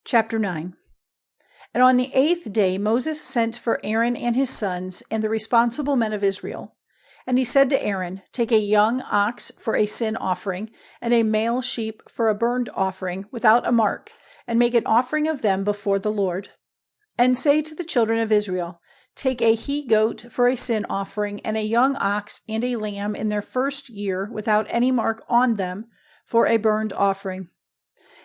Chapter 9. And on the 8th day Moses sent for Aaron and his sons and the responsible men of Israel. And he said to Aaron, Take a young ox for a sin offering, and a male sheep for a burnt offering, without a mark, and make an offering of them before the Lord. And say to the children of Israel, Take a he-goat for a sin offering, and a young ox and a lamb in their first year, without any mark on them, for a burnt offering.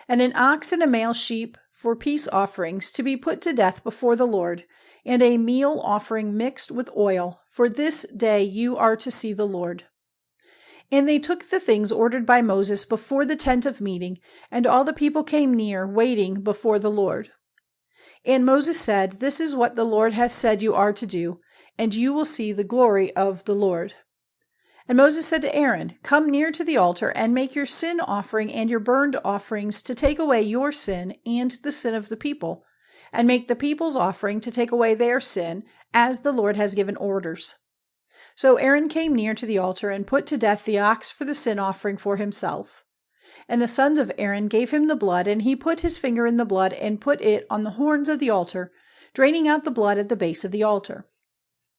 And an ox and a male sheep for peace offerings, to be put to death before the Lord, and a meal offering mixed with oil, for this day you are to see the Lord. And they took the things ordered by Moses before the tent of meeting, and all the people came near, waiting before the Lord. And Moses said, This is what the Lord has said you are to do, and you will see the glory of the Lord. And Moses said to Aaron, Come near to the altar, and make your sin offering and your burnt offerings to take away your sin and the sin of the people, and make the people's offering to take away their sin, as the Lord has given orders. So Aaron came near to the altar and put to death the ox for the sin offering for himself. And the sons of Aaron gave him the blood, and he put his finger in the blood and put it on the horns of the altar, draining out the blood at the base of the altar.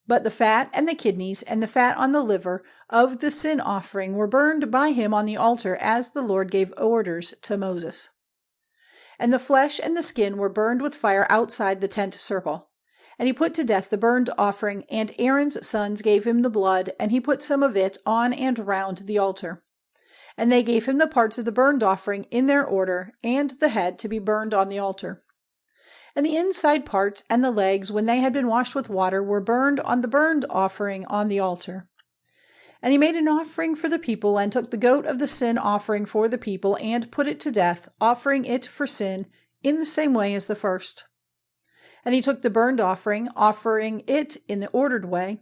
But the fat and the kidneys and the fat on the liver of the sin offering were burned by him on the altar, as the Lord gave orders to Moses. And the flesh and the skin were burned with fire outside the tent circle. And he put to death the burnt offering, and Aaron's sons gave him the blood, and he put some of it on and round the altar. And they gave him the parts of the burnt offering in their order, and the head to be burned on the altar. And the inside parts and the legs, when they had been washed with water, were burned on the burnt offering on the altar. And he made an offering for the people, and took the goat of the sin offering for the people, and put it to death, offering it for sin, in the same way as the first. And he took the burnt offering, offering it in the ordered way,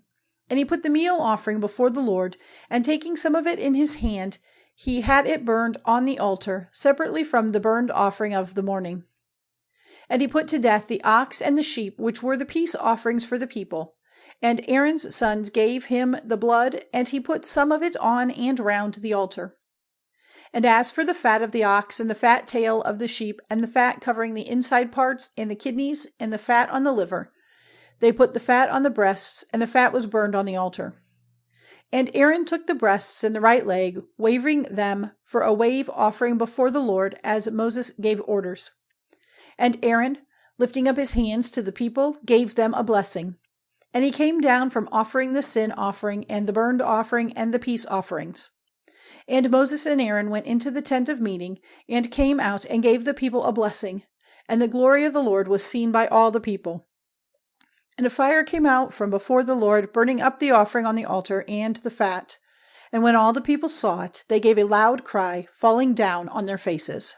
and he put the meal offering before the Lord, and taking some of it in his hand, he had it burned on the altar, separately from the burnt offering of the morning. And he put to death the ox and the sheep, which were the peace offerings for the people. And Aaron's sons gave him the blood, and he put some of it on and round the altar. And as for the fat of the ox, and the fat tail of the sheep, and the fat covering the inside parts, and the kidneys, and the fat on the liver, they put the fat on the breasts, and the fat was burned on the altar. And Aaron took the breasts and the right leg, waving them for a wave offering before the Lord, as Moses gave orders. And Aaron, lifting up his hands to the people, gave them a blessing. And he came down from offering the sin offering and the burnt offering and the peace offerings. And Moses and Aaron went into the tent of meeting, and came out and gave the people a blessing. And the glory of the Lord was seen by all the people. And a fire came out from before the Lord, burning up the offering on the altar and the fat. And when all the people saw it, they gave a loud cry, falling down on their faces.